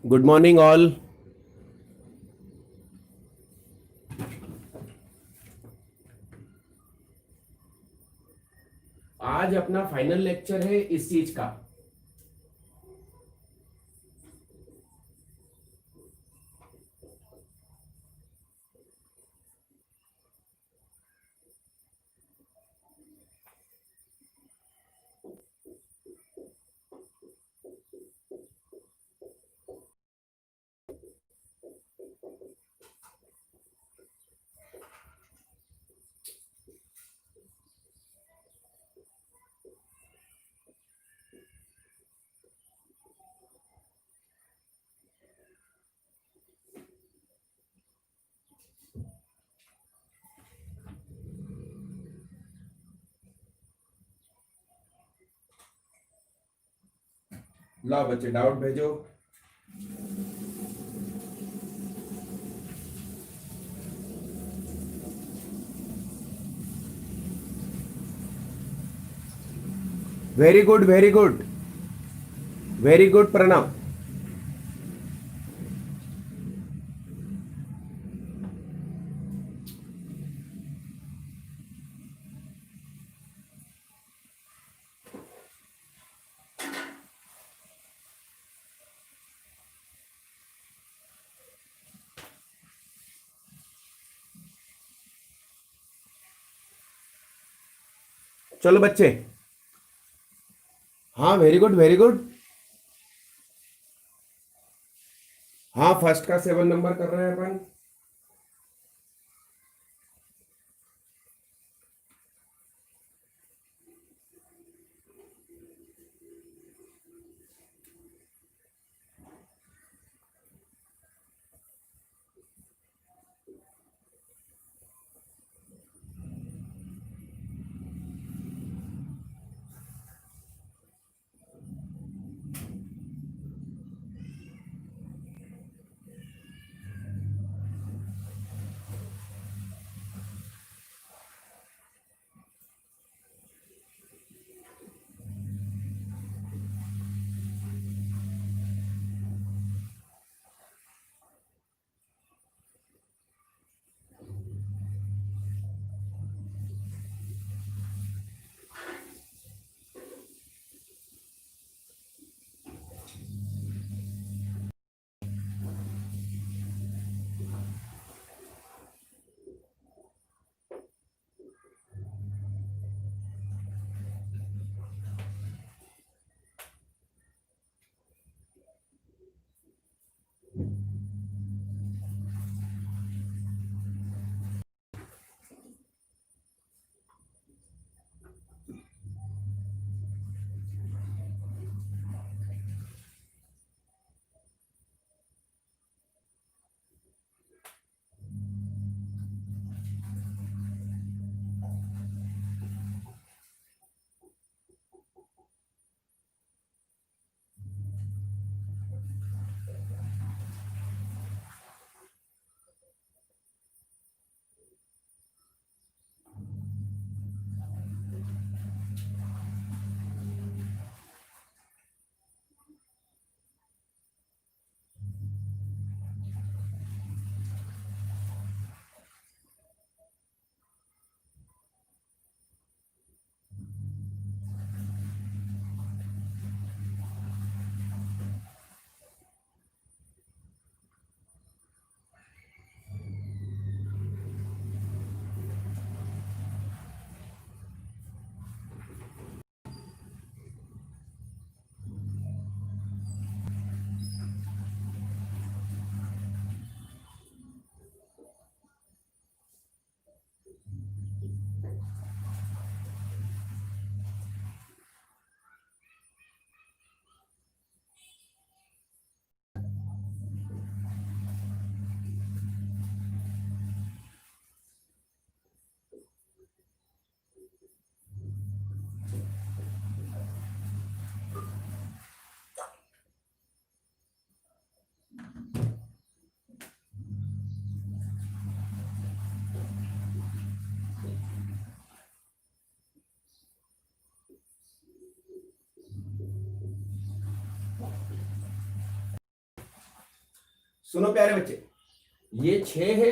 Good morning all. आज अपना final lecture है इस चीज का। लाओ बच्चे डाउट भेजो। Very good very good very good Pranav. चलो बच्चे। हाँ वेरी गुड वेरी गुड। हाँ फर्स्ट का 7 नंबर कर रहे हैं अपन। सुनो प्यारे बच्चे, ये 6 है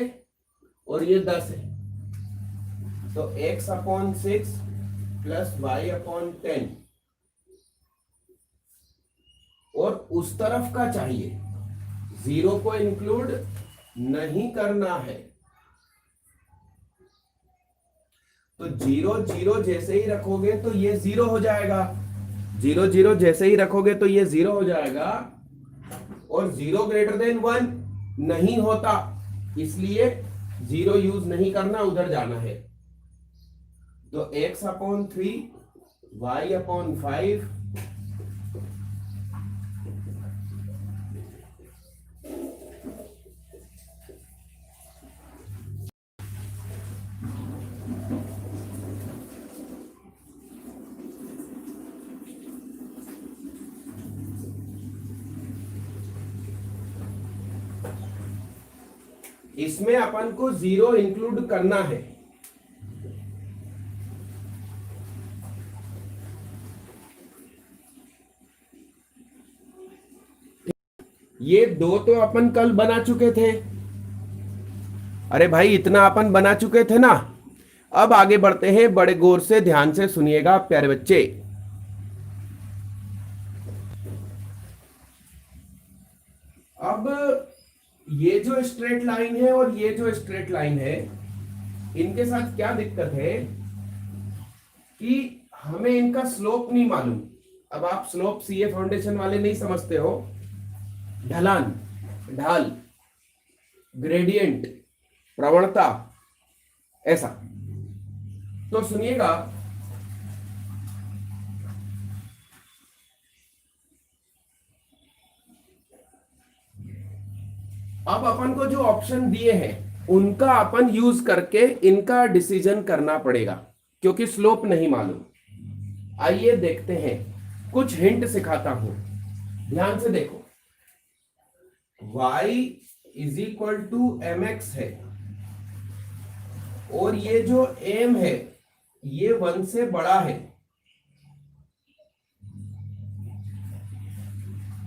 और ये 10 है, तो x/6 प्लस y/10, और उस तरफ का चाहिए, 0 को इंक्लूड नहीं करना है। तो 0 0 जैसे ही रखोगे तो ये 0 हो जाएगा, 0 0 जैसे ही रखोगे तो ये 0 हो जाएगा, और 0 ग्रेटर देन 1 नहीं होता, इसलिए 0 यूज नहीं करना, उधर जाना है। तो x/3 y/5 इसमें अपन को 0 इंक्लूड करना है। ये 2 तो अपन कल बना चुके थे। अरे भाई इतना अपन बना चुके थे ना। अब आगे बढ़ते हैं, बड़े गौर से ध्यान से सुनिएगा प्यारे बच्चे। अब ये जो स्ट्रेट लाइन है और ये जो स्ट्रेट लाइन है, इनके साथ क्या दिक्कत है कि हमें इनका स्लोप नहीं मालूम। अब आप स्लोप सीए फाउंडेशन वाले नहीं समझते हो, ढलान, ढाल, ग्रेडियंट, प्रवणता, ऐसा। तो सुनिएगा, अब अपन को जो ऑप्शन दिए हैं उनका अपन यूज करके इनका डिसीजन करना पड़ेगा, क्योंकि स्लोप नहीं मालूम। आइए देखते हैं, कुछ हिंट सिखाता हूं, ध्यान से देखो। y = mx है, और ये जो m है ये 1 से बड़ा है,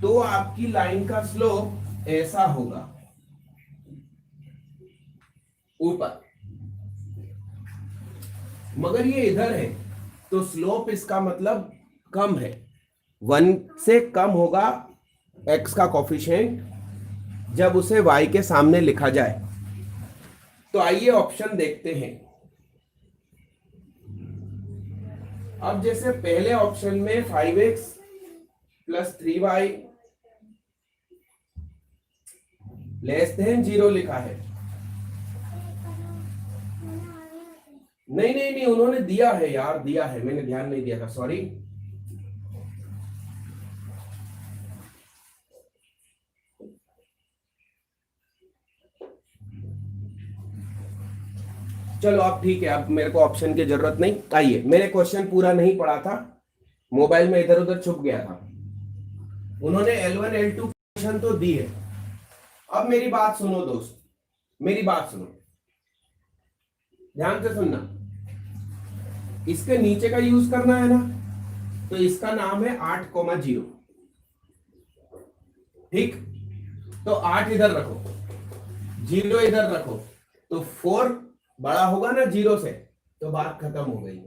तो आपकी लाइन का स्लोप ऐसा होगा ऊपर। मगर ये इधर है, तो स्लोप इसका मतलब कम है, 1 से कम होगा x का कोफिशिएंट जब उसे y के सामने लिखा जाए। तो आइए ऑप्शन देखते हैं। अब जैसे पहले ऑप्शन में 5x + 3y << 0 लिखा है। नहीं, उन्होंने दिया है यार, दिया है, मैंने ध्यान नहीं दिया था, सॉरी। चलो अब ठीक है, अब मेरे को ऑप्शन की जरूरत नहीं। आइए, मैंने क्वेश्चन पूरा नहीं पढ़ा था, मोबाइल में इधर उधर छुप गया था। उन्होंने L1 L2 क्वेश्चन तो दी है। अब मेरी बात सुनो दोस्त, मेरी बात सुनो, ध्यान से सुनना। इसके नीचे का यूज करना है ना, तो इसका नाम है 8,0। ठीक, तो 8 इधर रखो, 0 इधर रखो, तो 4 बड़ा होगा ना 0 से, तो बात खत्म हो गई,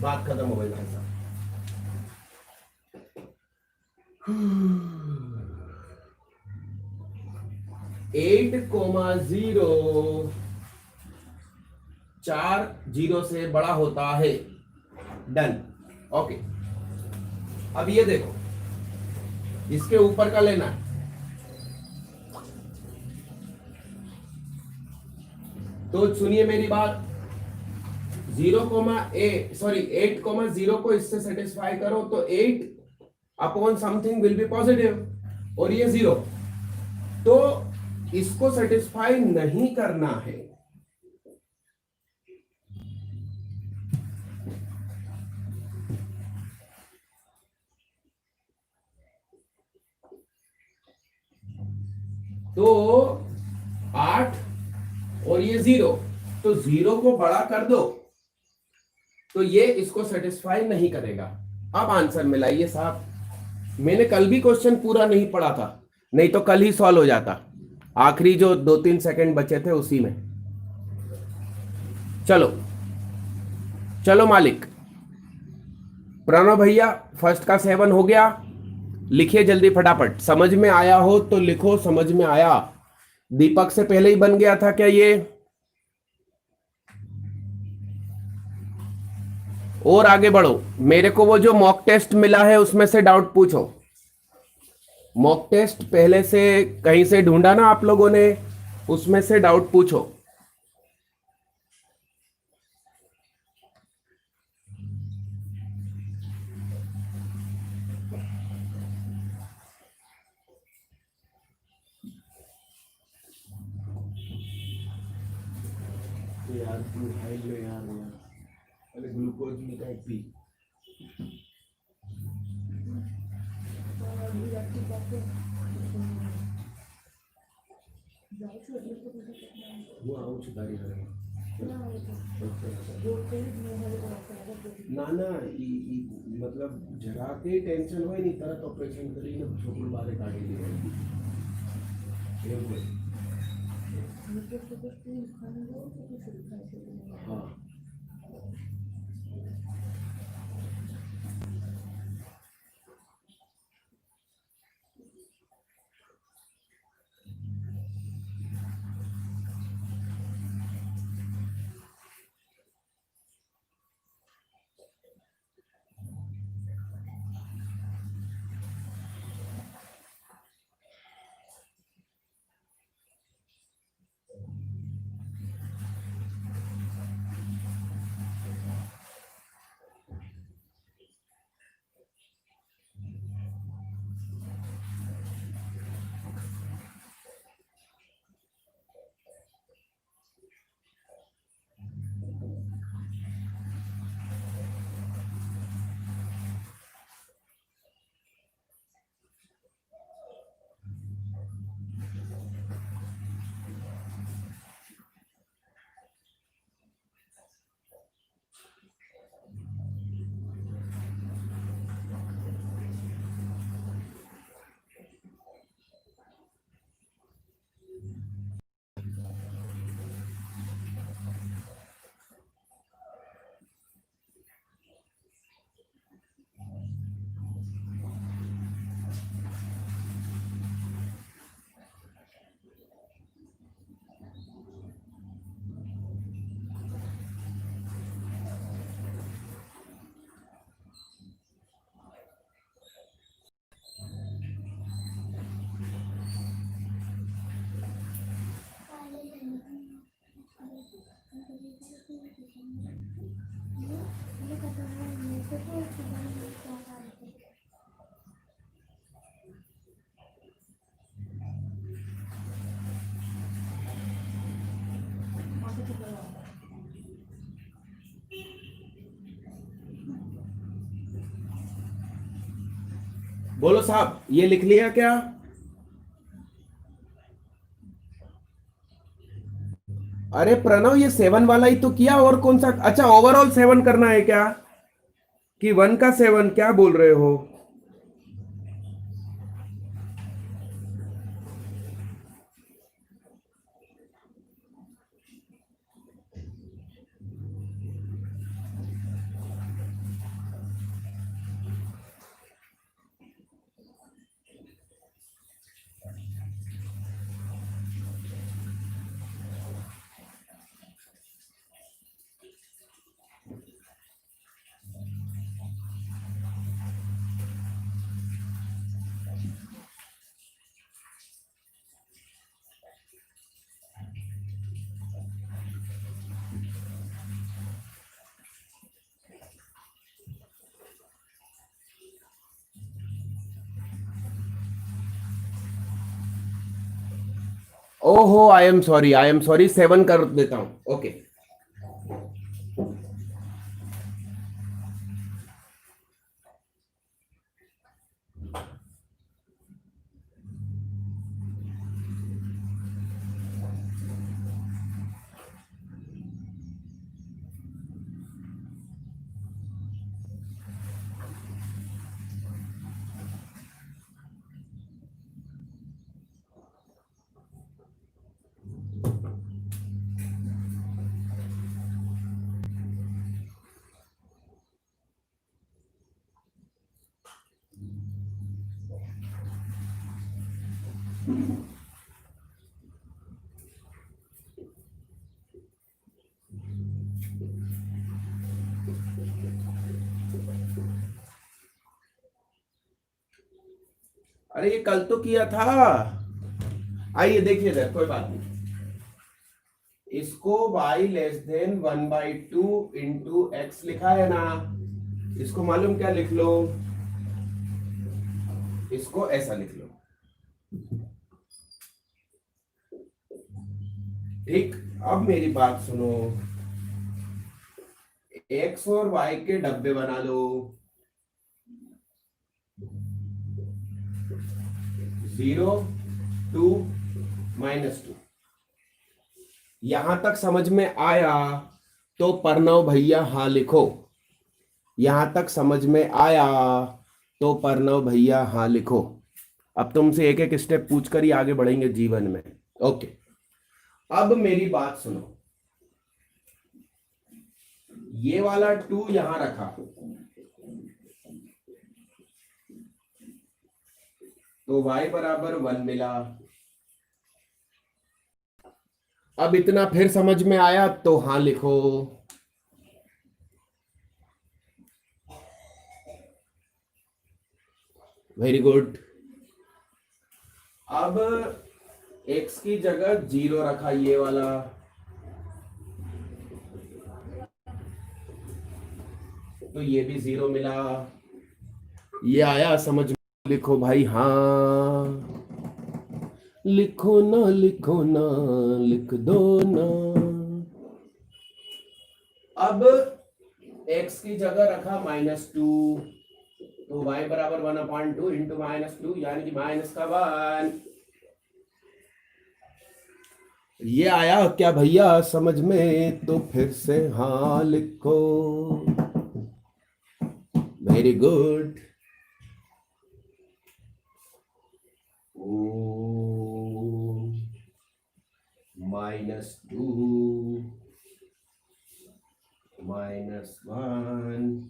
बात खत्म हो गई भाई साहब। 8,0 4 0 से बड़ा होता है, डन, ओके। अब ये देखो, इसके ऊपर का लेना है, तो सुनिए मेरी बात। 8,0 को इससे सेटिस्फाई करो तो 8/समथिंग विल बी पॉजिटिव, और ये 0, तो इसको सेटिस्फाई नहीं करना है। तो 8 और ये 0, तो 0 को बड़ा कर दो, तो ये इसको सेटिस्फाई नहीं करेगा। अब आंसर मिलाइए साहब, मैंने कल भी क्वेश्चन पूरा नहीं पढ़ा था, नहीं तो कल ही सॉल्व हो जाता, आखिरी जो 2-3 सेकंड बचे थे उसी में। चलो चलो मालिक। प्रणव भैया फर्स्ट का 7 हो गया, लिखिए जल्दी फटाफट, समझ में आया हो तो लिखो समझ में आया। दीपक से पहले ही बन गया था क्या ये? और आगे बढ़ो, मेरे को वो जो मॉक टेस्ट मिला है उसमें से डाउट पूछो। मॉक टेस्ट पहले से कहीं से ढूंढा ना आप लोगों ने, उसमें से डाउट पूछो। यार तू हाई लो यार, अरे ग्लूकोज में का पी। वो आऊँ चुकारी ना ना मतलब जरा के टेंशन हो नहीं तरह ऑपरेशन करी ना छोकड़ बारे काटे लिए हाँ। बोलो साहब, ये लिख लिया क्या? अरे प्रणव, ये 7 वाला ही तो किया, और कौन सा? अच्छा, ओवरऑल 7 करना है क्या, कि 1 का 7? क्या बोल रहे हो? ओहो, आई एम सॉरी, 7 कर देता हूं, ओके। अरे ये कल तो किया था। आइए देखिए सर, कोई बात नहीं। इसको y less than 1/2 into x लिखा है ना, इसको मालूम क्या लिख लो, इसको ऐसा लिख लो। ठीक, अब मेरी बात सुनो, x और y के डब्बे बना लो। 0 2 -2। यहां तक समझ में आया तो प्रणव भैया हाँ लिखो। यहां तक समझ में आया तो प्रणव भैया हाँ लिखो। अब तुमसे एक एक स्टेप पूछकर ही आगे बढ़ेंगे जीवन में। ओके, अब मेरी बात सुनो, ये वाला 2 यहां रखा तो y बराबर 1 मिला। अब इतना फिर समझ में आया तो हाँ लिखो। Very good. अब x की जगह 0 रखा, ये वाला, तो ये भी 0 मिला। ये आया समझ में? लिखो भाई हाँ, लिखो ना लिखो ना, लिख दो ना। अब x की जगह रखा -2 तो y बराबर 1/2 इंटू -2 यानी कि -1। ये आया क्या भैया समझ में? तो फिर से हाँ लिखो। Very good. -2 -1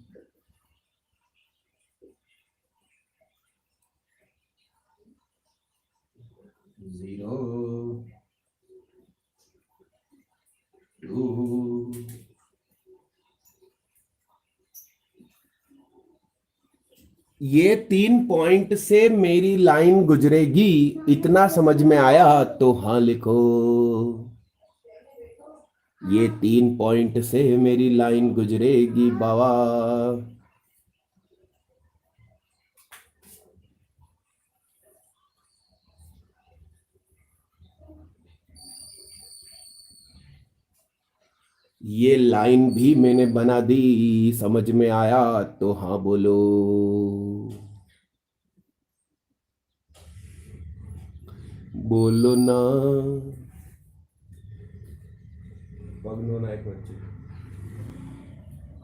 0 2। ये 3 पॉइंट से मेरी लाइन गुजरेगी, इतना समझ में आया तो हाँ लिखो। ये 3 पॉइंट से मेरी लाइन गुजरेगी बाबा। ये लाइन भी मैंने बना दी, समझ में आया तो हाँ बोलो। बोलो ना। पगनो ना एक बच्चे।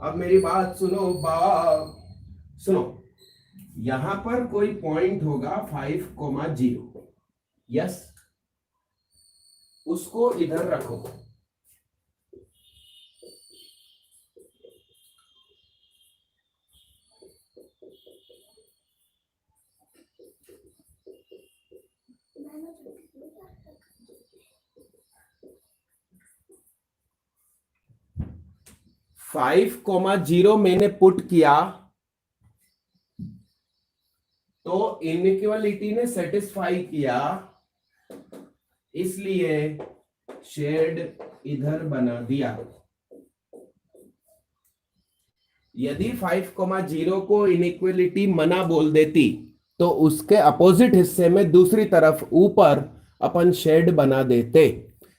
अब मेरी बात सुनो बाप, सुनो, यहां पर कोई पॉइंट होगा 5,0। यस, उसको इधर रखो। फाइव कोमा 0 मैंने पुट किया तो इनइक्वालिटी ने सेटिस्फाई किया, इसलिए शेड इधर बना दिया। यदि 5,0 को इनइक्वालिटी मना बोल देती तो उसके अपोजिट हिस्से में दूसरी तरफ ऊपर अपन शेड बना देते।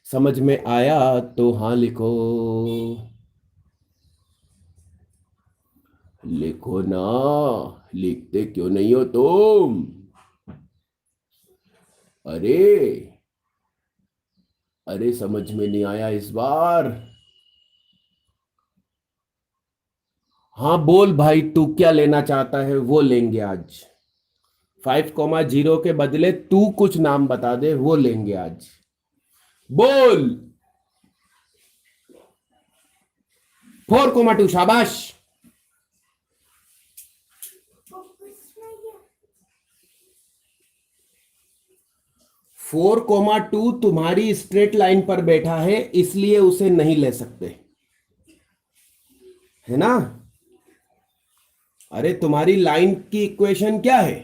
समझ में आया तो हाँ लिखो। लिखो ना, लिखते क्यों नहीं हो तुम? अरे अरे समझ में नहीं आया इस बार? हाँ बोल भाई, तू क्या लेना चाहता है वो लेंगे आज। 5,0 के बदले तू कुछ नाम बता दे, वो लेंगे आज। बोल। 4,2 शाबाश। 4,2 तुम्हारी स्ट्रेट लाइन पर बैठा है, इसलिए उसे नहीं ले सकते, है ना? अरे तुम्हारी लाइन की इक्वेशन क्या है?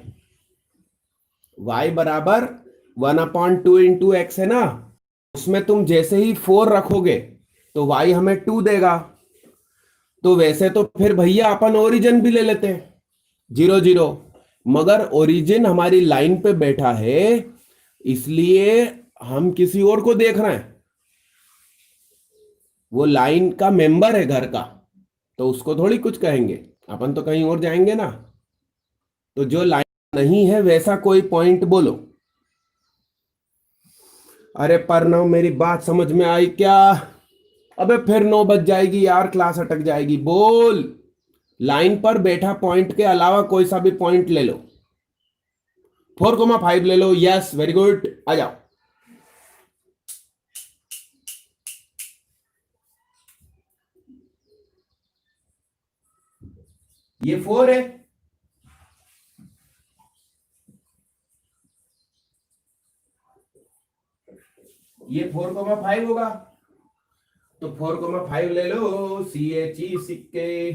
y बराबर 1/2 इंटू एक्स है ना, उसमें तुम जैसे ही 4 रखोगे तो y हमें 2 देगा। तो वैसे तो फिर भैया अपन ओरिजिन भी ले लेते हैं 0 0, मगर ओरिजिन हमारी लाइन पे बैठा है, इसलिए हम किसी और को देख रहे हैं। वो लाइन का मेंबर है घर का, तो उसको थोड़ी कुछ कहेंगे, अपन तो कहीं और जाएंगे ना। तो जो लाइन नहीं है वैसा कोई पॉइंट बोलो। अरे प्रणव, मेरी बात समझ में आई क्या? अबे फिर 9 बज जाएगी यार, क्लास अटक जाएगी। बोल, लाइन पर बैठा पॉइंट के अलावा कोई सा भी पॉइंट ले लो। 4,5 ले लो। यस, वेरी गुड, आ जाओ। ये 4 है, ये 4,5 होगा। तो 4,5 ले लो, CHE सिक्के।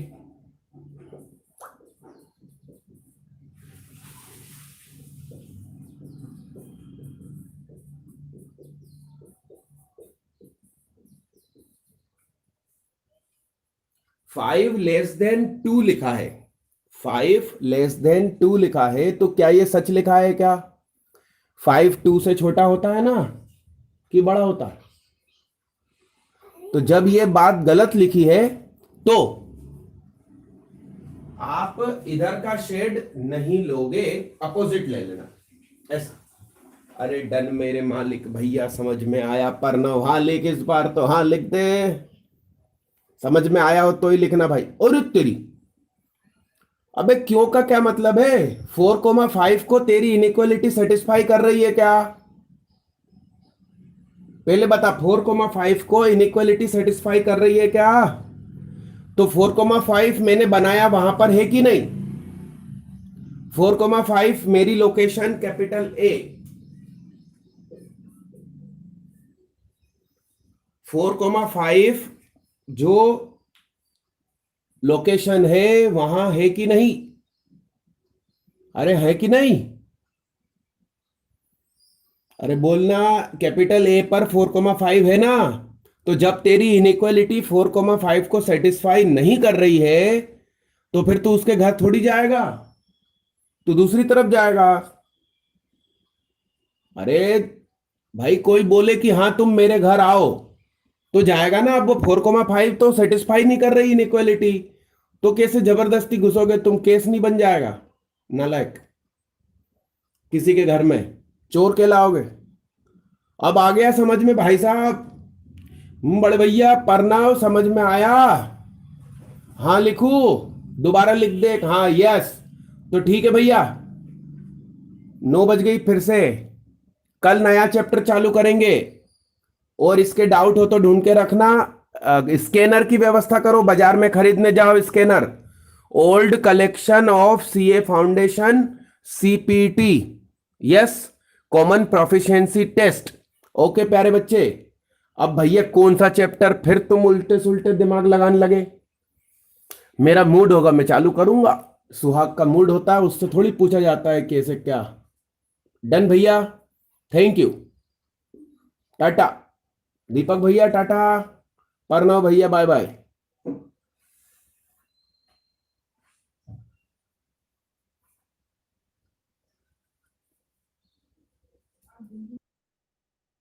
फाइव लेस देन 2 लिखा है, 5 लेस देन 2 लिखा है, तो क्या ये सच लिखा है क्या? 5 2 से छोटा होता है ना, कि बड़ा होता है? तो जब ये बात गलत लिखी है तो आप इधर का शेड नहीं लोगे, अपोजिट ले लेना, ऐसा। अरे डन मेरे मालिक भैया, समझ में आया। प्रणव हाँ लिख, इस बार तो हाँ लिख दे। समझ में आया हो तो ही लिखना भाई। और तेरी, अबे क्यों का क्या मतलब है? 4,5 को तेरी इनइक्वालिटी सेटिस्फाई कर रही है क्या? पहले बता, 4,5 को इनइक्वालिटी सेटिस्फाई कर रही है क्या? तो 4,5 मैंने बनाया वहां पर है कि नहीं? 4,5 मेरी लोकेशन कैपिटल ए, 4,5 जो लोकेशन है वहां है कि नहीं? अरे है कि नहीं? अरे बोलना, कैपिटल ए पर 4,5 है ना? तो जब तेरी इनइक्वालिटी 4,5 को सेटिस्फाई नहीं कर रही है, तो फिर तू उसके घर थोड़ी जाएगा, तू दूसरी तरफ जाएगा। अरे भाई, कोई बोले कि हाँ तुम मेरे घर आओ, तो जाएगा ना। अब वो 4,5 तो सेटिस्फाई नहीं कर रही इनइक्वालिटी, तो कैसे जबरदस्ती घुसोगे तुम? केस नहीं बन जाएगा नालायक? किसी के घर में चोर कहलाओगे। अब आ गया समझ में भाई साहब? बड़े भैया प्रणाम, समझ में आया? हाँ लिखू, दोबारा लिख दे। हाँ यस, तो ठीक है भैया, 9 बज गई फिर से। कल नया चैप्टर चालू करेंगे, और इसके डाउट हो तो ढूंढ के रखना। स्कैनर की व्यवस्था करो, बाजार में खरीदने जाओ scanner. Old collection of CA foundation, CPT, yes, common proficiency test. Okay प्यारे बच्चे, अब भैया कौन सा चैप्टर फिर तुम उल्टे सुल्टे दिमाग लगाने लगे? मेरा मूड होगा मैं चालू करूंगा, सुहाग का मूड होता है, उससे थोड़ी पूछा जाता है कैसे क्या। डन भैया, थैंक यू, टाटा। दीपक भैया टाटा, प्रणव भैया बाय बाय।